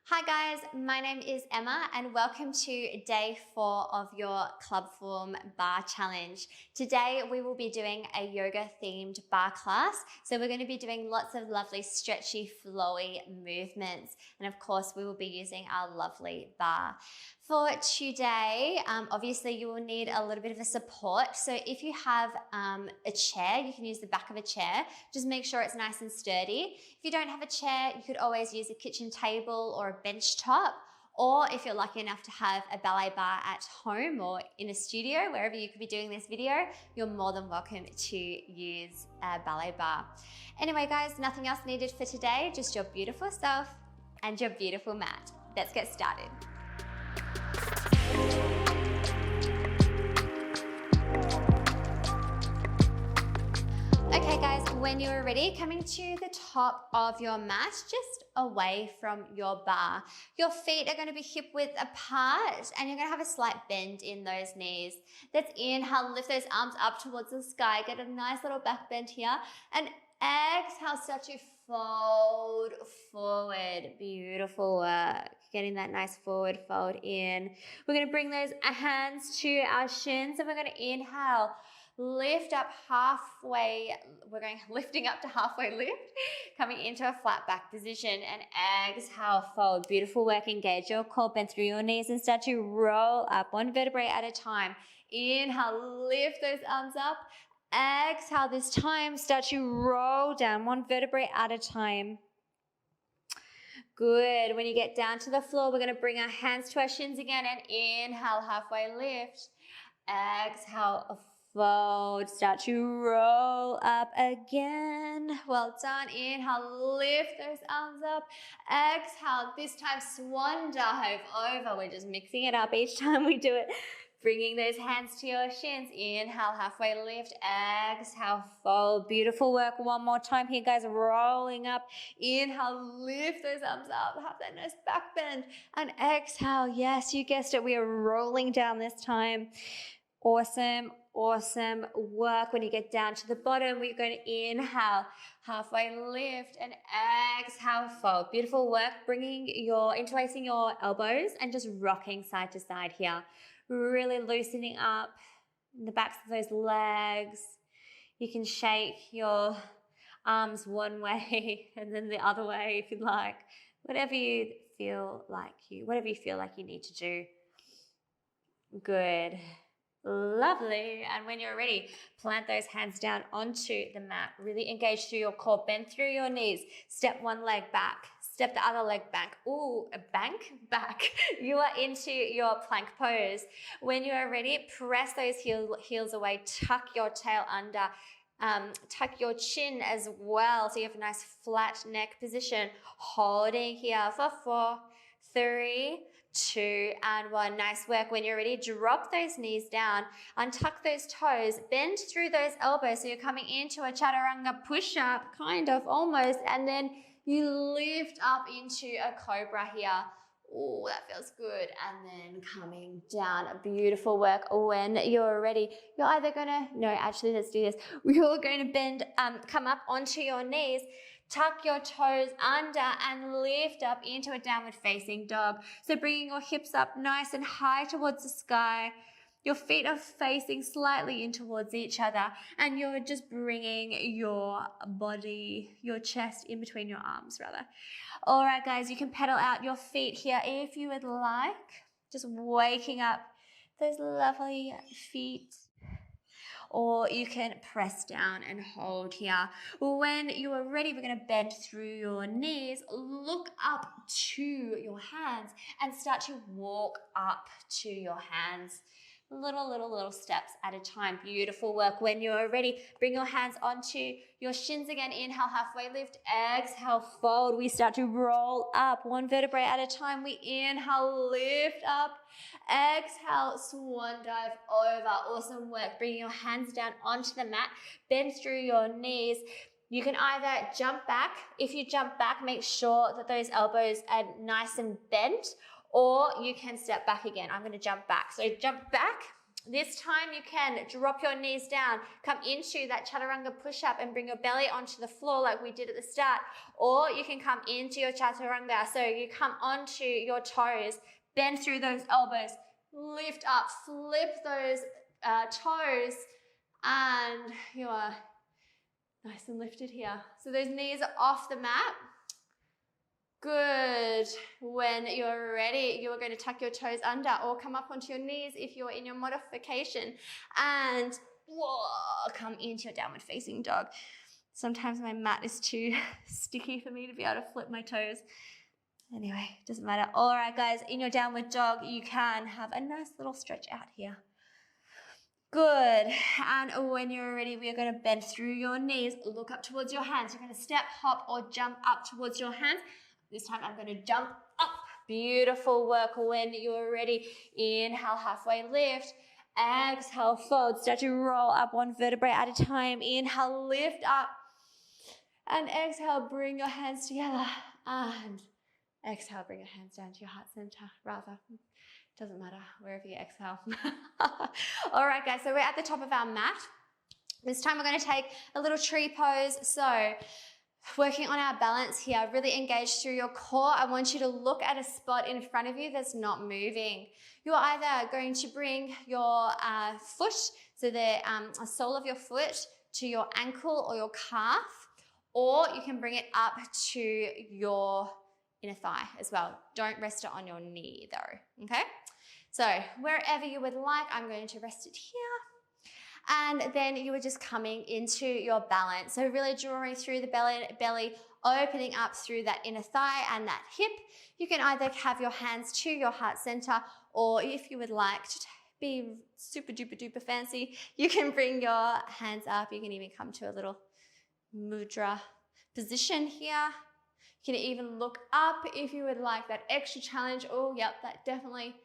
Hi guys, my name is Emma and welcome to day 4 of your Club Form Bar Challenge. Today we will be doing a yoga themed bar class. So we're going to be doing lots of lovely stretchy flowy movements. And of course we will be using our lovely bar. For today, obviously you will need a little bit of a support. So if you have a chair, you can use the back of a chair. Just make sure it's nice and sturdy. If you don't have a chair, you could always use a kitchen table or a bench top. Or if you're lucky enough to have a ballet bar at home or in a studio, wherever you could be doing this video, you're more than welcome to use a ballet bar. Anyway, guys, nothing else needed for today, just your beautiful self and your beautiful mat. Let's get started. Okay guys, when you're ready, coming to the top of your mat, just away from your bar. Your feet are going to be hip width apart and you're going to have a slight bend in those knees. Let's inhale, lift those arms up towards the sky, get a nice little back bend here, and exhale, start to fold forward. Beautiful work. Getting that nice forward fold in. We're going to bring those hands to our shins and we're going to inhale. Lift up halfway, lifting up to halfway lift, coming into a flat back position and exhale, fold. Beautiful work, engage your core, bend through your knees and start to roll up one vertebrae at a time. Inhale, lift those arms up. Exhale this time, start to roll down one vertebrae at a time. Good. When you get down to the floor, we're going to bring our hands to our shins again and inhale, halfway lift. Exhale, fold, start to roll up again. Well done. Inhale, lift those arms up. Exhale, this time swan dive over. We're just mixing it up each time we do it. Bringing those hands to your shins. Inhale, halfway lift. Exhale, fold. Beautiful work. One more time here, guys. Rolling up. Inhale, lift those arms up. Have that nice back bend. And exhale. Yes, you guessed it. We are rolling down this time. Awesome, awesome work. When you get down to the bottom, we're going to inhale, halfway lift, and exhale, fold. Beautiful work. Interlacing your elbows and just rocking side to side here. Really loosening up the backs of those legs. You can shake your arms one way and then the other way if you'd like. Whatever you feel like you need to do. Good. Lovely. And when you're ready, plant those hands down onto the mat. Really engage through your core. Bend through your knees. Step one leg back. Step the other leg back. Ooh, a bank back. You are into your plank pose. When you are ready, press those heels away. Tuck your tail under. Tuck your chin as well. So you have a nice flat neck position. Holding here for 4, 3, 2, and 1. Nice work. When you're ready, drop those knees down, untuck those toes, bend through those elbows. So you're coming into a Chaturanga Push Up, kind of, almost, and then you lift up into a cobra here. Oh, that feels good. And then coming down. Beautiful work. When you're ready, you're either let's do this. You're going to bend, come up onto your knees, tuck your toes under and lift up into a downward facing dog. So bringing your hips up nice and high towards the sky. Your feet are facing slightly in towards each other and you're just bringing your body, your chest in between your arms rather. All right, guys, you can pedal out your feet here if you would like. Just waking up those lovely feet. Or you can press down and hold here. When you are ready, we're going to bend through your knees, look up to your hands and start to walk up to your hands. Little steps at a time. Beautiful work. When you're ready, bring your hands onto your shins again. Inhale, halfway lift. Exhale, fold. We start to roll up one vertebrae at a time. We inhale, lift up. Exhale, swan dive over. Awesome work. Bringing your hands down onto the mat. Bend through your knees. You can either jump back. If you jump back, make sure that those elbows are nice and bent, or you can step back again. I'm going to jump back. So jump back, This time you can drop your knees down, come into that Chaturanga Push Up and bring your belly onto the floor like we did at the start, or you can come into your Chaturanga. So you come onto your toes, bend through those elbows, lift up, flip those toes, and you are nice and lifted here. So those knees are off the mat. Good. When you're ready, you're going to tuck your toes under or come up onto your knees if you're in your modification. And whoa, come into your downward facing dog. Sometimes my mat is too sticky for me to be able to flip my toes. Anyway, doesn't matter. All right, guys, in your downward dog, you can have a nice little stretch out here. Good. And when you're ready, we are going to bend through your knees, look up towards your hands. You're going to step, hop, or jump up towards your hands. This time I'm going to jump up. Beautiful work. When you're ready, inhale, halfway lift. Exhale, fold. Start to roll up one vertebrae at a time. Inhale, lift up. And exhale, bring your hands together. And exhale, bring your hands down to your heart center, rather. Doesn't matter, wherever you exhale. All right, guys, so we're at the top of our mat. This time we're going to take a little tree pose. So working on our balance here, really engage through your core. I want you to look at a spot in front of you that's not moving. You're either going to bring your foot, so the sole of your foot, to your ankle or your calf, or you can bring it up to your inner thigh as well. Don't rest it on your knee though, okay? So wherever you would like, I'm going to rest it here. And then you are just coming into your balance. So really drawing through the belly, opening up through that inner thigh and that hip. You can either have your hands to your heart center, or if you would like to be super duper duper fancy, you can bring your hands up. You can even come to a little mudra position here. You can even look up if you would like that extra challenge. Oh, yep, that definitely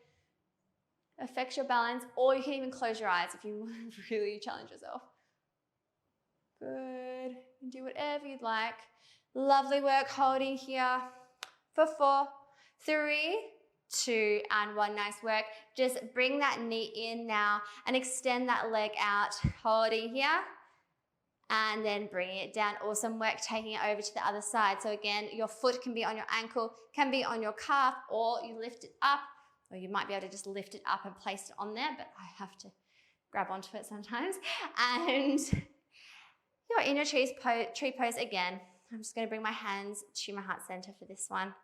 affects your balance. Or you can even close your eyes if you want to really challenge yourself. Good. Do whatever you'd like. Lovely work holding here for 4, 3, 2, and 1. Nice work. Just bring that knee in now and extend that leg out. Holding here. And then bringing it down. Awesome work taking it over to the other side. So again, your foot can be on your ankle, can be on your calf, or you lift it up, or you might be able to just lift it up and place it on there, but I have to grab onto it sometimes. And you're in your tree pose again. I'm just going to bring my hands to my heart center for this one.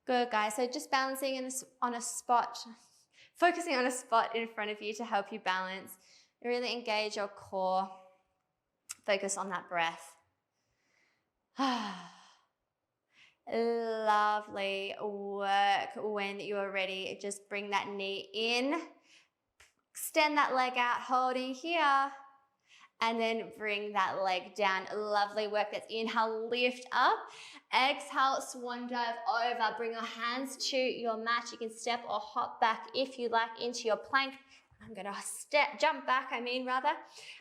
Good, guys. So just balancing on a spot, focusing on a spot in front of you to help you balance. Really engage your core. Focus on that breath. Lovely work. When you are ready, just bring that knee in. Extend that leg out, holding here. And then bring that leg down. Lovely work. Let's inhale, lift up. Exhale, swan dive over. Bring your hands to your mat. You can step or hop back if you like into your plank. I'm going to jump back, rather.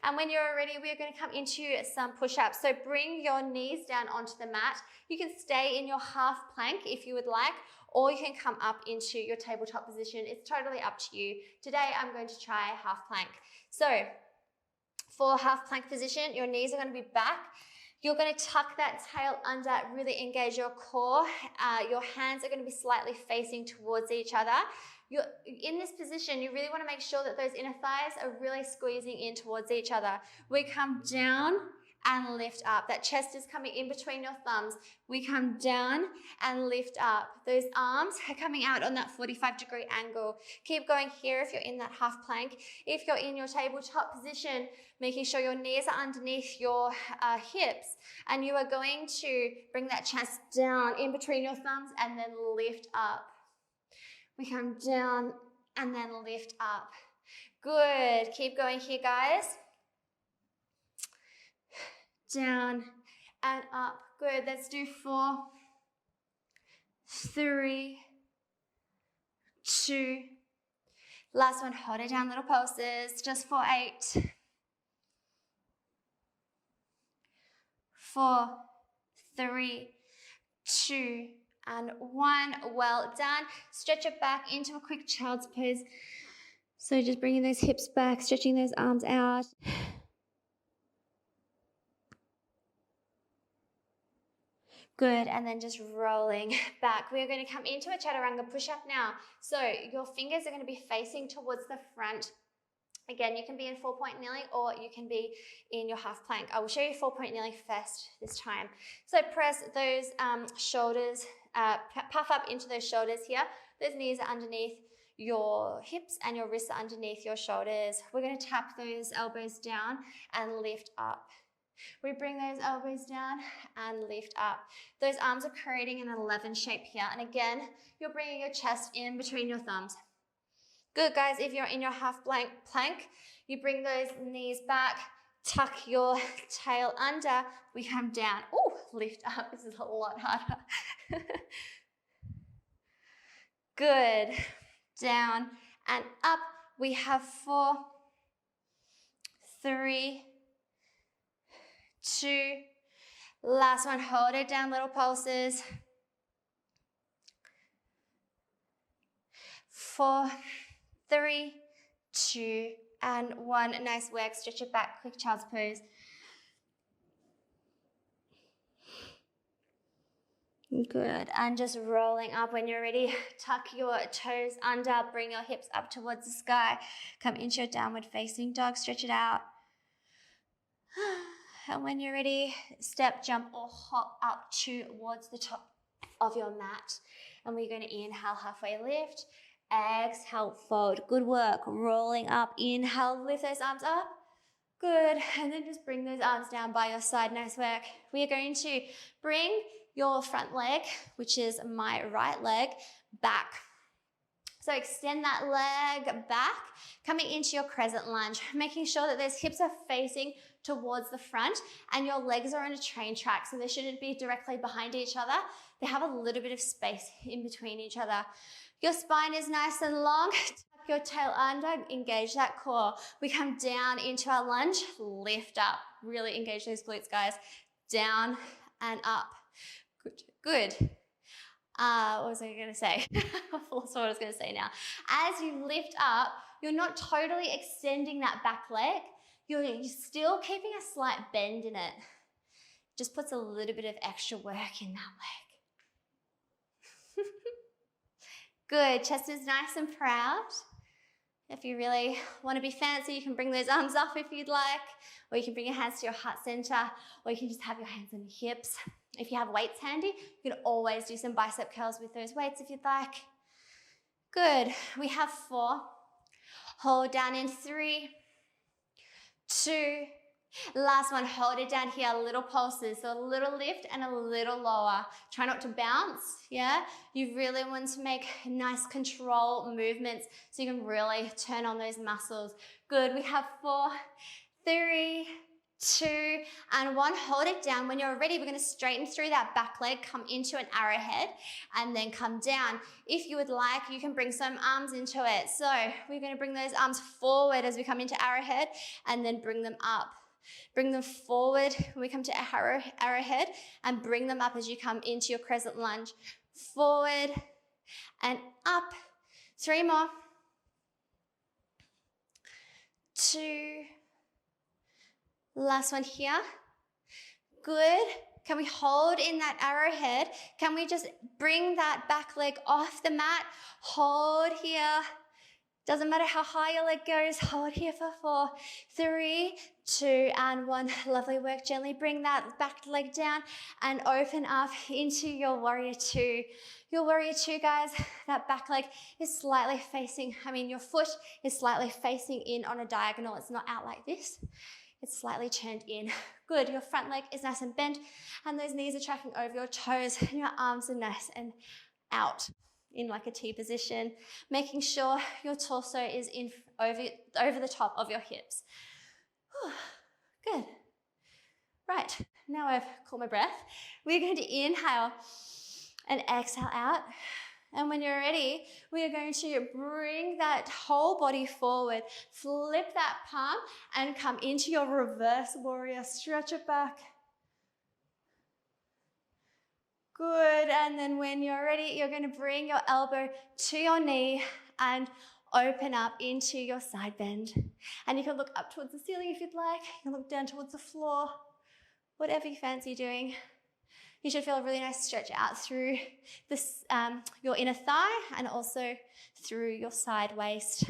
And when you're ready, we are going to come into some push-ups. So bring your knees down onto the mat. You can stay in your half plank if you would like, or you can come up into your tabletop position. It's totally up to you. Today, I'm going to try half plank. So for half plank position, your knees are going to be back. You're going to tuck that tail under, really engage your core. Your hands are going to be slightly facing towards each other. In this position, you really want to make sure that those inner thighs are really squeezing in towards each other. We come down and lift up. That chest is coming in between your thumbs. We come down and lift up. Those arms are coming out on that 45-degree angle. Keep going here if you're in that half plank. If you're in your tabletop position, making sure your knees are underneath your hips, and you are going to bring that chest down in between your thumbs and then lift up. We come down and then lift up. Good. Keep going here, guys. Down and up. Good. Let's do 4, 3, 2. Last one. Hold it down, little pulses. Just for 8. 4, 3, 2, and 1. Well done. Stretch it back into a quick child's pose. So just bringing those hips back, stretching those arms out. Good, and then just rolling back. We're going to come into a Chaturanga Push Up now. So your fingers are going to be facing towards the front. Again, you can be in 4-point kneeling or you can be in your half plank. I will show you 4-point kneeling first this time. So press those shoulders, puff up into those shoulders here. Those knees are underneath your hips and your wrists are underneath your shoulders. We're going to tap those elbows down and lift up. We bring those elbows down and lift up. Those arms are creating an 11 shape here. And again, you're bringing your chest in between your thumbs. Good, guys. If you're in your half plank, you bring those knees back, tuck your tail under. We come down. Oh, lift up. This is a lot harder. Good. Down and up. We have 4, 3, 2. Last one. Hold it down, little pulses. 4, 3, 2, and 1. Nice work. Stretch it back. Quick child's pose. Good. And just rolling up when you're ready. Tuck your toes under. Bring your hips up towards the sky. Come into your downward facing dog. Stretch it out. And when you're ready, step, jump, or hop up towards the top of your mat. And we're going to inhale, halfway lift. Exhale, fold. Good work. Rolling up. Inhale, lift those arms up. Good. And then just bring those arms down by your side. Nice work. We are going to bring your front leg, which is my right leg, back. So extend that leg back, coming into your crescent lunge, making sure that those hips are facing towards the front and your legs are on a train track, so they shouldn't be directly behind each other. They have a little bit of space in between each other. Your spine is nice and long. Tuck your tail under, engage that core. We come down into our lunge, lift up. Really engage those glutes, guys. Down and up. Good. What was I going to say? I lost what I was going to say now. As you lift up, you're not totally extending that back leg. You're still keeping a slight bend in it. Just puts a little bit of extra work in that leg. Good. Chest is nice and proud. If you really want to be fancy, you can bring those arms up if you'd like, or you can bring your hands to your heart center, or you can just have your hands on your hips. If you have weights handy, you can always do some bicep curls with those weights if you'd like. Good. We have 4. Hold down in 3, 2. Last one. Hold it down here. Little pulses. So a little lift and a little lower. Try not to bounce. Yeah. You really want to make nice control movements so you can really turn on those muscles. Good. We have 4, 3, 2, and 1. Hold it down. When you're ready, we're going to straighten through that back leg, come into an arrowhead, and then come down. If you would like, you can bring some arms into it. So we're going to bring those arms forward as we come into arrowhead, and then bring them up. Bring them forward when we come to arrowhead, and bring them up as you come into your crescent lunge. Forward and up. 3 more. 2. Last one here. Good. Can we hold in that arrowhead? Can we just bring that back leg off the mat? Hold here. Doesn't matter how high your leg goes. Hold here for 4, 3, 2, and 1. Lovely work. Gently bring that back leg down and open up into your warrior 2. Your warrior 2, guys, that back leg is slightly facing, your foot is slightly facing in on a diagonal. It's not out like this. It's slightly turned in. Good. Your front leg is nice and bent, and those knees are tracking over your toes, and your arms are nice and out in like a T position, making sure your torso is in over the top of your hips. Good. Right. Now I've caught my breath. We're going to inhale and exhale out. And when you're ready, we are going to bring that whole body forward, flip that palm, and come into your reverse warrior. Stretch it back. Good. And then when you're ready, you're going to bring your elbow to your knee and open up into your side bend. And you can look up towards the ceiling if you'd like. You can look down towards the floor, whatever you fancy doing. You should feel a really nice stretch out through this, your inner thigh and also through your side waist.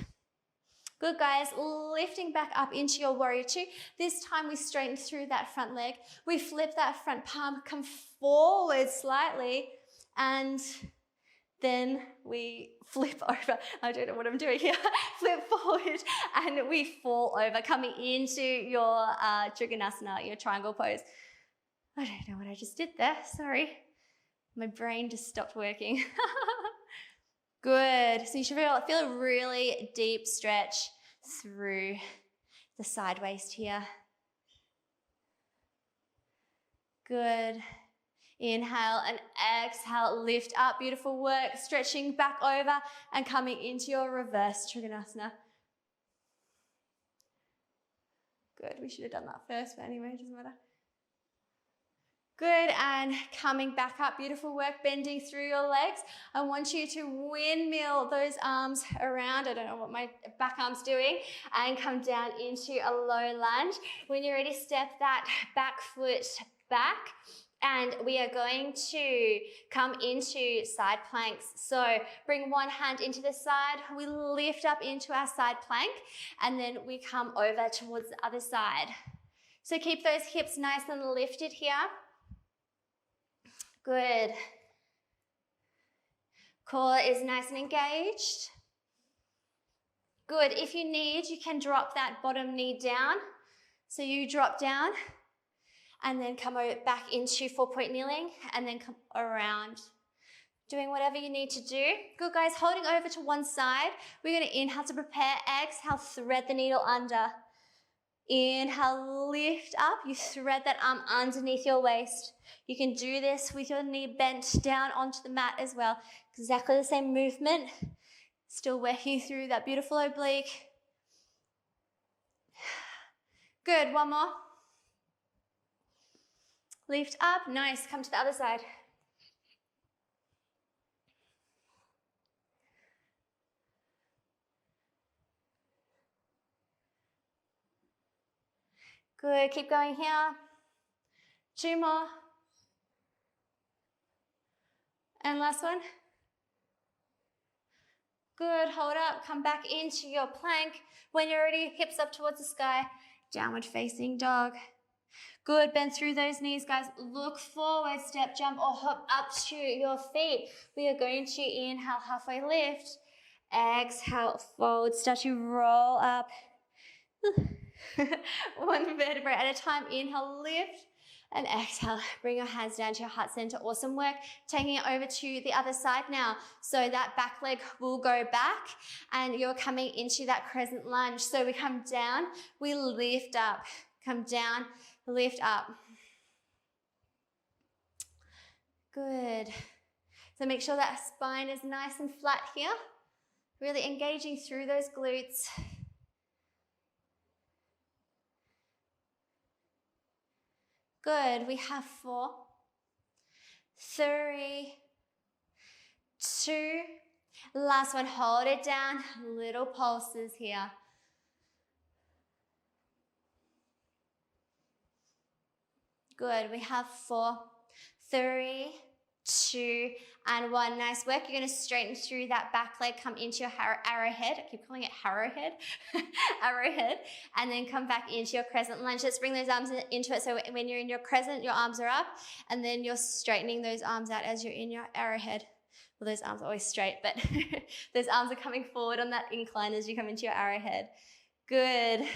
Good, guys. Lifting back up into your warrior two. This time we straighten through that front leg. We flip that front palm, come forward slightly, and then we flip over. I don't know what I'm doing here. Flip forward and we fall over, coming into your Trikonasana, your triangle pose. I don't know what I just did there. Sorry. My brain just stopped working. Good. So you should feel a really deep stretch through the side waist here. Good. Inhale and exhale, lift up. Beautiful work. Stretching back over and coming into your reverse Trikonasana. Good. We should have done that first, but anyway, it doesn't matter. Good, and coming back up, beautiful work, bending through your legs. I want you to windmill those arms around. I don't know what my back arm's doing, and come down into a low lunge. When you're ready, step that back foot back, and we are going to come into side planks. So bring one hand into the side, we lift up into our side plank, and then we come over towards the other side. So keep those hips nice and lifted here. Good. Core is nice and engaged. Good. If you need, you can drop that bottom knee down. So you drop down and then come back into 4-point kneeling and then come around. Doing whatever you need to do. Good, guys. Holding over to one side. We're going to inhale to prepare. Exhale, thread the needle under. Inhale, lift up. You thread that arm underneath your waist. You can do this with your knee bent down onto the mat as well. Exactly the same movement. Still working through that beautiful oblique. Good, one more. Lift up, nice. Come to the other side. Good, keep going here. 2 more. And last one. Good, hold up, come back into your plank. When you're ready, hips up towards the sky, downward facing dog. Good, bend through those knees, guys. Look forward, step, jump, or hop up to your feet. We are going to inhale, halfway lift. Exhale, fold, start to roll up. One vertebrae at a time. Inhale, lift. And exhale, bring your hands down to your heart center. Awesome work. Taking it over to the other side now. So that back leg will go back and you're coming into that crescent lunge. So we come down, we lift up, come down, lift up. Good. So make sure that spine is nice and flat here. Really engaging through those glutes. Good, we have 4, 3, 2, last one, hold it down, little pulses here. Good, we have 4, 3, 2, and 1. Nice work. You're going to straighten through that back leg, come into your arrowhead. I keep calling it arrowhead. Arrowhead. And then come back into your crescent lunge. Let's bring those arms into it. So when you're in your crescent, your arms are up, and then you're straightening those arms out as you're in your arrowhead. Well, those arms are always straight, but those arms are coming forward on that incline as you come into your arrowhead. Good.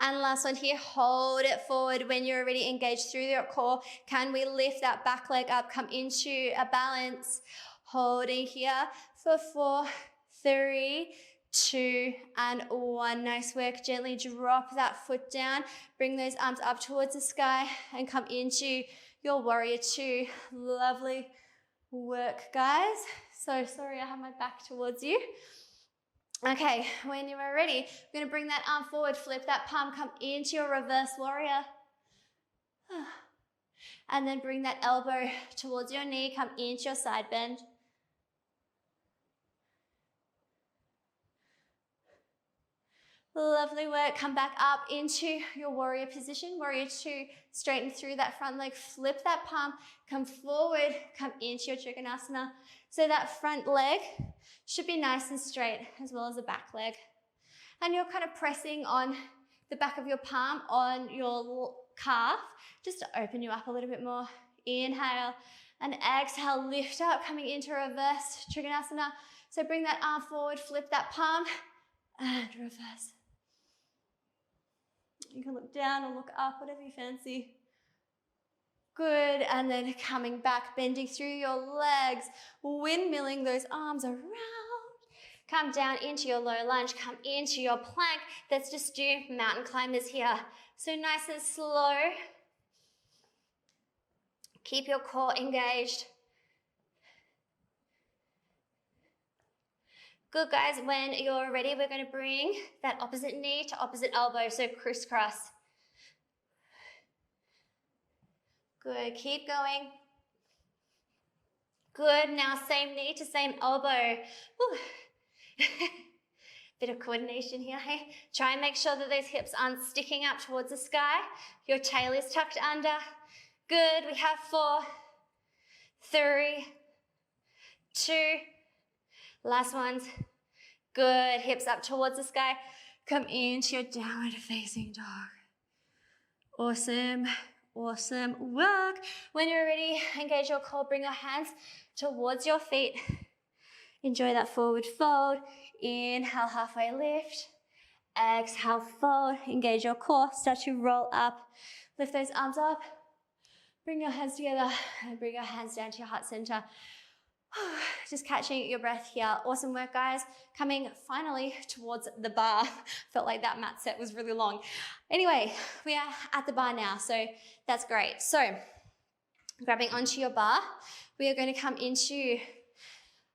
And last one here, hold it forward. When you're already engaged through your core, can we lift that back leg up, come into a balance, holding here for 4, 3, 2, and 1. Nice work. Gently drop that foot down, bring those arms up towards the sky and come into your warrior two. Lovely work, guys. So sorry I have my back towards you. Okay, when you are ready, we're going to bring that arm forward, flip that palm, come into your reverse warrior. And then bring that elbow towards your knee, come into your side bend. Lovely work. Come back up into your warrior position. Warrior two. Straighten through that front leg. Flip that palm. Come forward. Come into your Trikonasana. So that front leg should be nice and straight as well as the back leg. And you're kind of pressing on the back of your palm on your calf just to open you up a little bit more. Inhale and exhale. Lift up. Coming into reverse Trikonasana. So bring that arm forward. Flip that palm and reverse. You can look down or look up, whatever you fancy. Good, and then coming back, bending through your legs, windmilling those arms around. Come down into your low lunge, come into your plank. Let's just do mountain climbers here. So nice and slow. Keep your core engaged. Good, guys. When you're ready, we're going to bring that opposite knee to opposite elbow, so crisscross. Good, keep going. Good, now same knee to same elbow. Bit of coordination here, hey? Try and make sure that those hips aren't sticking up towards the sky. Your tail is tucked under. Good, we have 4, 3, 2, last ones. Good, hips up towards the sky. Come into your downward facing dog. Awesome, awesome work. When you're ready, engage your core, bring your hands towards your feet. Enjoy that forward fold. Inhale, halfway lift. Exhale, fold. Engage your core, start to roll up. Lift those arms up. Bring your hands together and bring your hands down to your heart center. Just catching your breath here. Awesome work, guys. Coming finally towards the bar. Felt like that mat set was really long. Anyway, we are at the bar now, so that's great. So, grabbing onto your bar, we are going to come into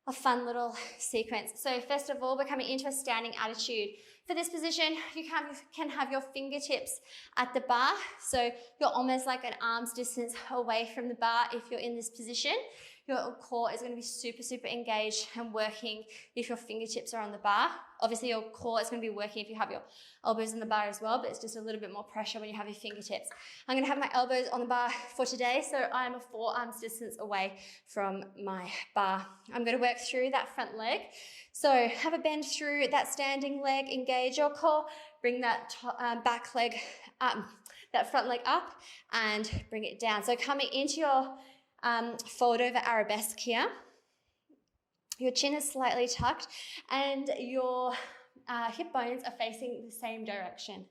a fun little sequence. So first of all, we're coming into a standing attitude. For this position, you can have your fingertips at the bar. So you're almost like an arm's distance away from the bar if you're in this position. Your core is going to be super, super engaged and working if your fingertips are on the bar. Obviously, your core is going to be working if you have your elbows on the bar as well, but it's just a little bit more pressure when you have your fingertips. I'm going to have my elbows on the bar for today, so I'm a 4 arms distance away from my bar. I'm going to work through that front leg. So have a bend through that standing leg, engage your core, bring that back leg up, that front leg up, and bring it down. So coming into your fold over Arabesque here. Your chin is slightly tucked and your hip bones are facing the same direction.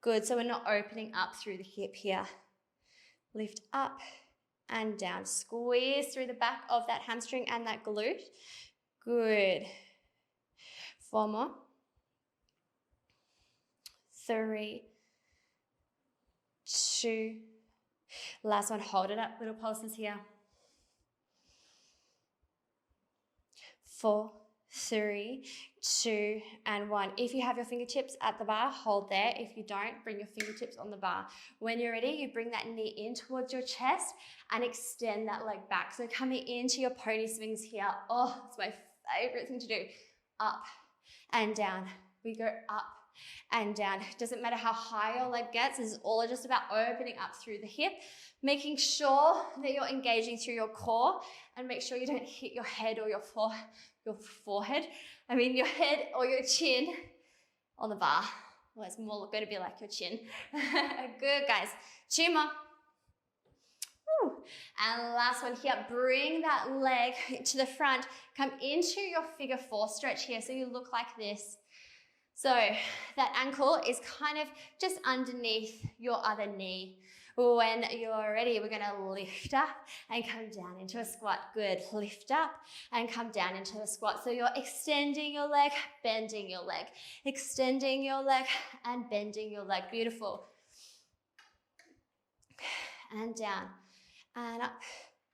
Good, so we're not opening up through the hip here. Lift up and down. Squeeze through the back of that hamstring and that glute. Good. 4 more. 3, 2, last one, hold it up, little pulses here. 4, 3, 2, and 1. If you have your fingertips at the bar, hold there. If you don't, bring your fingertips on the bar. When you're ready, you bring that knee in towards your chest and extend that leg back. So coming into your pony swings here. Oh, it's my favorite thing to do. Up and down. We go up and down. It doesn't matter how high your leg gets. This is all just about opening up through the hip, making sure that you're engaging through your core, and make sure you don't hit your head or your forehead. I mean your head or your chin on the bar. Well, it's more going to be like your chin. Good, guys. 2 more. Woo. And last one here. Bring that leg to the front. Come into your figure 4 stretch here. So you look like this. So that ankle is kind of just underneath your other knee. When you're ready, we're going to lift up and come down into a squat. Good. Lift up and come down into a squat. So you're extending your leg, bending your leg, extending your leg and bending your leg. Beautiful. And down and up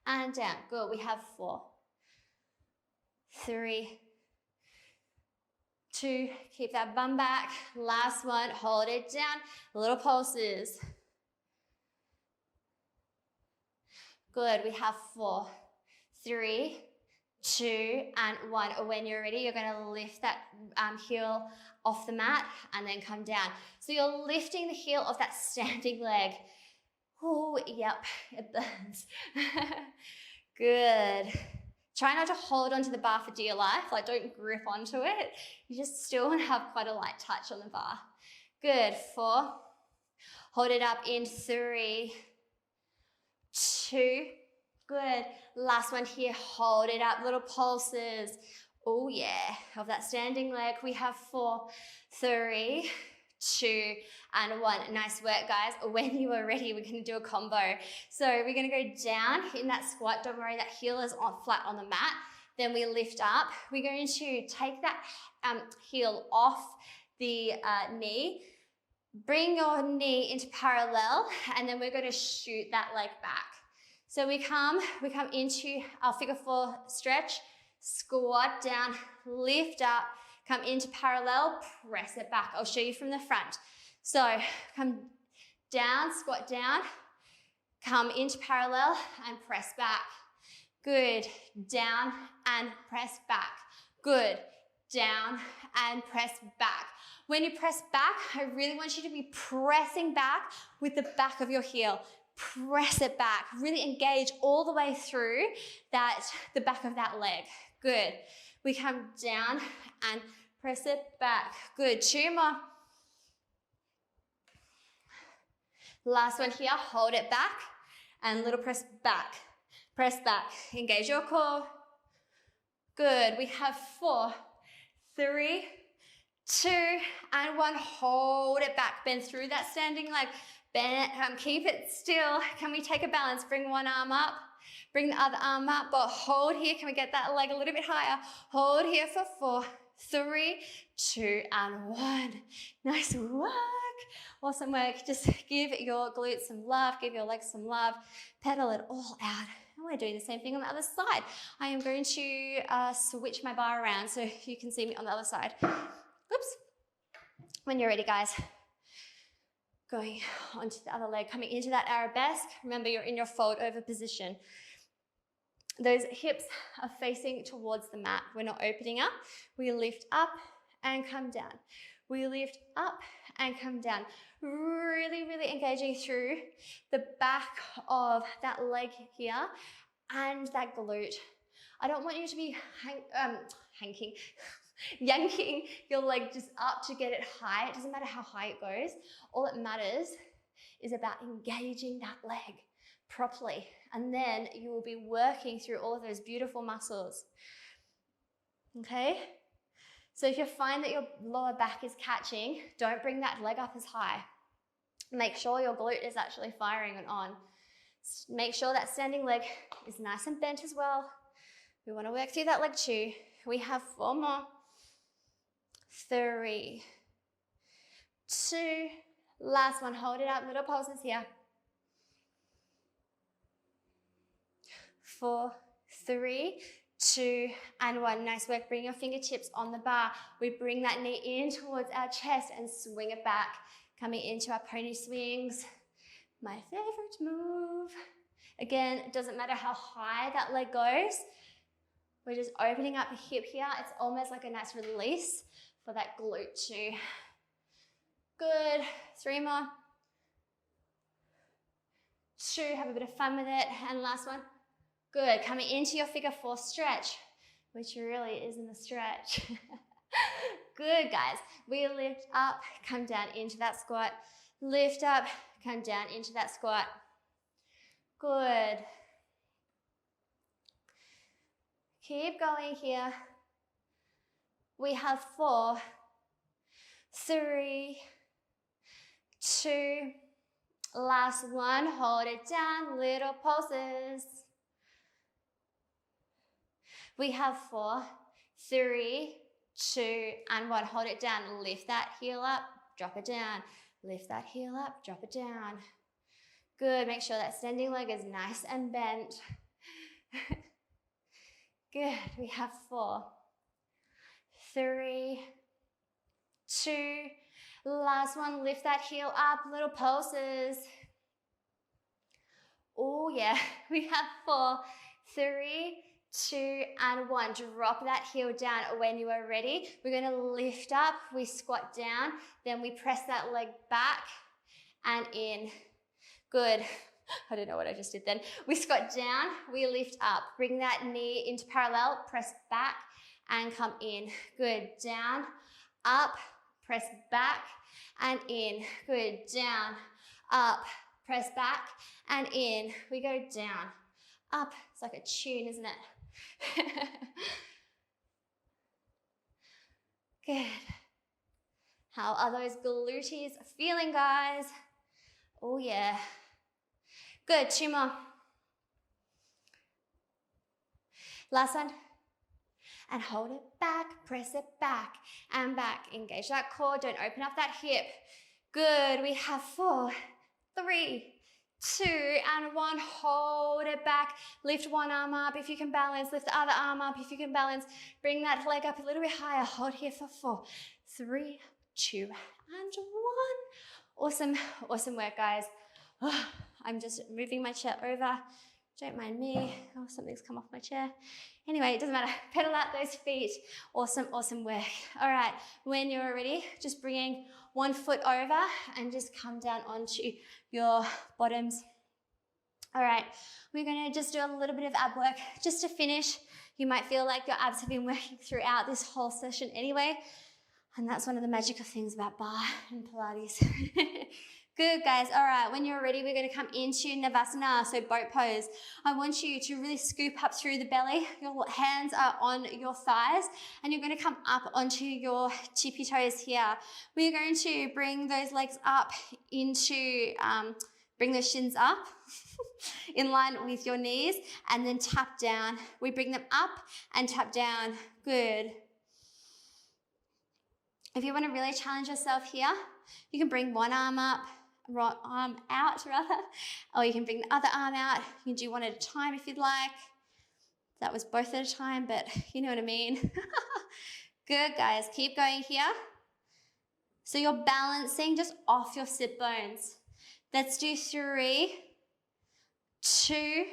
and down. Good. We have 4, 3, 2, 2, keep that bum back. Last one, hold it down. Little pulses. Good, we have 4, 3, 2, and 1. When you're ready, you're gonna lift that heel off the mat and then come down. So you're lifting the heel of that standing leg. Oh, yep, it burns. Good. Try not to hold onto the bar for dear life, like don't grip onto it. You just still want to have quite a light touch on the bar. Good, 4. Hold it up in 3, 2. Good. Last one here, hold it up, little pulses. Oh yeah, of that standing leg. We have 4, 3, 2, and 1. Nice work, guys. When you are ready, we're going to do a combo. So we're going to go down in that squat. Don't worry, that heel is flat on the mat. Then we lift up. We're going to take that heel off the knee. Bring your knee into parallel, and then we're going to shoot that leg back. So we come into our figure 4 stretch, squat down, lift up, come into parallel, press it back. I'll show you from the front. So come down, squat down, come into parallel and press back. Good, down and press back. Good, down and press back. When you press back, I really want you to be pressing back with the back of your heel. Press it back, really engage all the way through the back of that leg. Good. We come down and press it back. Good. 2 more. Last one here. Hold it back and little press back. Press back. Engage your core. Good. We have 4, 3, 2, and 1. Hold it back. Bend through that standing leg. Bend, keep it still. Can we take a balance? Bring one arm up. Bring the other arm up, but hold here. Can we get that leg a little bit higher? Hold here for 4, 3, 2, and 1. Nice work. Awesome work. Just give your glutes some love. Give your legs some love. Pedal it all out. And we're doing the same thing on the other side. I am going to switch my bar around so you can see me on the other side. Oops. When you're ready, guys. Going onto the other leg, coming into that arabesque. Remember, you're in your fold over position. Those hips are facing towards the mat. We're not opening up. We lift up and come down. We lift up and come down. Really, really engaging through the back of that leg here and that glute. I don't want you to be yanking your leg just up to get it high. It doesn't matter how high it goes. All that matters is about engaging that leg properly. And then you will be working through all of those beautiful muscles. Okay? So if you find that your lower back is catching, don't bring that leg up as high. Make sure your glute is actually firing and on. Make sure that standing leg is nice and bent as well. We want to work through that leg too. We have 4 more. 3, 2, last one, hold it up, little pulses here. 4, 3, 2, and 1. Nice work. Bring your fingertips on the bar. We bring that knee in towards our chest and swing it back. Coming into our pony swings. My favorite move. Again, it doesn't matter how high that leg goes. We're just opening up the hip here. It's almost like a nice release for that glute too. Good. 3 more. 2, have a bit of fun with it. And last one. Good. Coming into your figure 4 stretch, which really isn't a stretch. Good, guys. We lift up, come down into that squat. Lift up, come down into that squat. Good. Keep going here. We have 4, 3, 2, last one. Hold it down, little pulses. We have 4, 3, 2, and 1. Hold it down. Lift that heel up, drop it down. Lift that heel up, drop it down. Good. Make sure that standing leg is nice and bent. Good. We have 4, 3, Last one, lift that heel up, little pulses. Oh yeah, we have 4, 3, 2, and 1. Drop that heel down when you are ready. We're going to lift up, we squat down, then we press that leg back and in. Good. I don't know what I just did then. We squat down, we lift up. Bring that knee into parallel, press back and come in. Good. Down, up, press back and in. Good. Down, up, press back and in. We go down, up. It's like a tune, isn't it? Good. How are those glutes feeling, guys? Oh yeah. Good, 2 more. Last one. And hold it back, press it back and back. Engage that core, don't open up that hip. Good, we have 4, 3, 2, and 1. Hold it back. Lift one arm up if you can balance. Lift the other arm up if you can balance. Bring that leg up a little bit higher. Hold here for 4, 3, 2, and 1. Awesome, awesome work, guys. Oh, I'm just moving my chair over. Don't mind me. Oh, something's come off my chair. Anyway, it doesn't matter. Pedal out those feet. Awesome, awesome work. All right, when you're ready, just bringing one foot over and just come down onto your bottoms. All right, we're going to just do a little bit of ab work just to finish. You might feel like your abs have been working throughout this whole session anyway, and that's one of the magical things about barre and Pilates. Good, guys. All right, when you're ready, we're going to come into Navasana, so boat pose. I want you to really scoop up through the belly. Your hands are on your thighs, and you're going to come up onto your tippy toes here. We're going to bring those legs up into, bring those shins up in line with your knees, and then tap down. We bring them up and tap down. Good. If you want to really challenge yourself here, you can bring one arm up, right arm out rather, or you can bring the other arm out. You can do one at a time if you'd like. That was both at a time, but you know what I mean. Good, guys. Keep going here. So you're balancing just off your sit bones. Let's do 3, 2,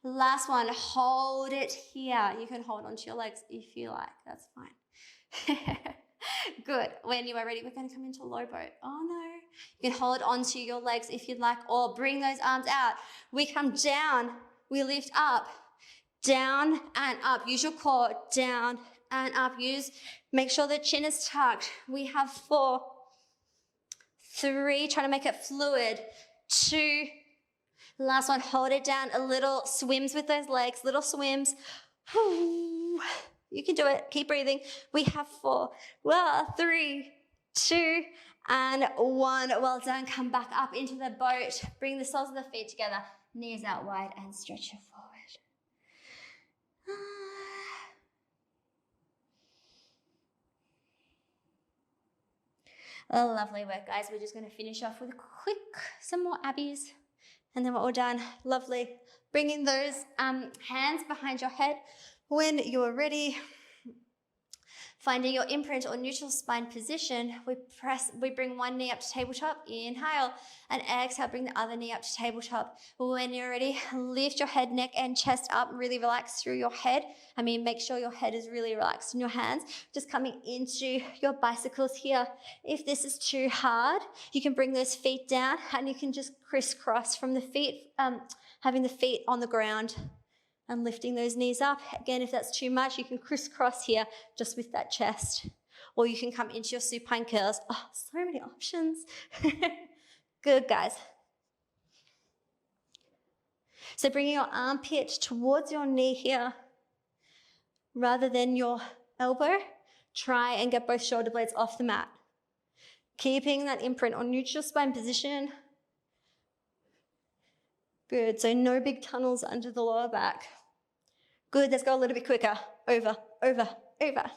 last one. Hold it here. You can hold onto your legs if you like. That's fine. Good. When you are ready, we're going to come into low boat. Oh no. You can hold onto your legs if you'd like, or bring those arms out. We come down, we lift up, down and up. Use your core, down and up. Make sure the chin is tucked. We have 4, 3, try to make it fluid. 2, last one, hold it down a little, swims with those legs, little swims. You can do it. Keep breathing. We have 4. Well, 3, 2, and 1. Well done. Come back up into the boat. Bring the soles of the feet together. Knees out wide and stretch it forward. Oh, lovely work, guys. We're just going to finish off with some more abbies, and then we're all done. Lovely. Bringing those hands behind your head. When you're ready, finding your imprint or neutral spine position, we bring one knee up to tabletop, inhale, and exhale, bring the other knee up to tabletop. When you're ready, lift your head, neck, and chest up, really relax through your head. Make sure your head is really relaxed in your hands. Just coming into your bicycles here. If this is too hard, you can bring those feet down, and you can just crisscross from the feet, having the feet on the ground. And lifting those knees up. Again, if that's too much, you can crisscross here just with that chest. Or you can come into your supine curls. Oh, so many options. Good, guys. So bringing your armpit towards your knee here rather than your elbow. Try and get both shoulder blades off the mat. Keeping that imprint on neutral spine position. Good, so no big tunnels under the lower back. Good, let's go a little bit quicker. Over, over, over.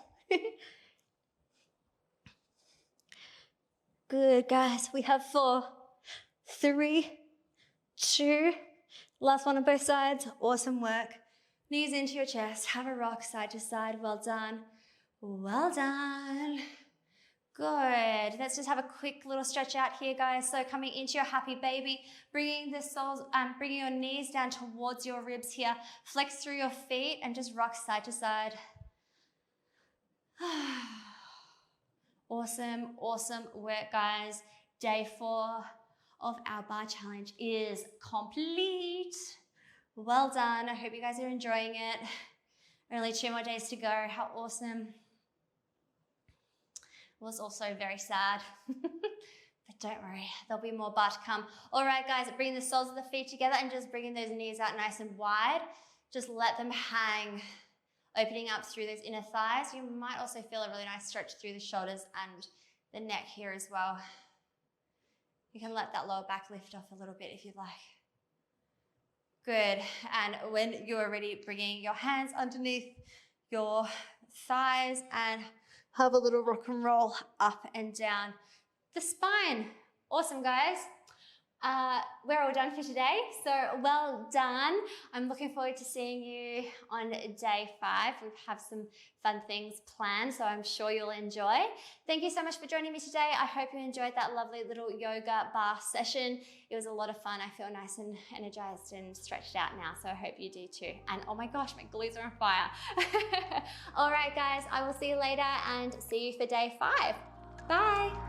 Good, guys. We have 4, 3, 2. Last one on both sides. Awesome work. Knees into your chest. Have a rock side to side. Well done. Well done. Good. let's just have a quick little stretch out here, guys. So coming into your happy baby, bringing the soles, bringing your knees down towards your ribs here. Flex through your feet and just rock side to side. Awesome, awesome work, guys. Day 4 of our bar challenge is complete. Well done. I hope you guys are enjoying it. Only 2 more days to go. How awesome. It was also very sad. But don't worry, there'll be more bar to come. All right, guys, bring the soles of the feet together and just bringing those knees out nice and wide. Just let them hang, opening up through those inner thighs. You might also feel a really nice stretch through the shoulders and the neck here as well. You can let that lower back lift off a little bit if you'd like. Good. And when you're ready, bringing your hands underneath your thighs and have a little rock and roll up and down the spine. Awesome, guys. We're all done for today, so well done. I'm looking forward to seeing you on day 5. We have some fun things planned, so I'm sure you'll enjoy. Thank you so much for joining me today. I hope you enjoyed that lovely little yoga bar session. It was a lot of fun. I feel nice and energized and stretched out now, so I hope you do too. And oh my gosh, my glues are on fire. All right, guys, I will see you later and see you for day 5. Bye.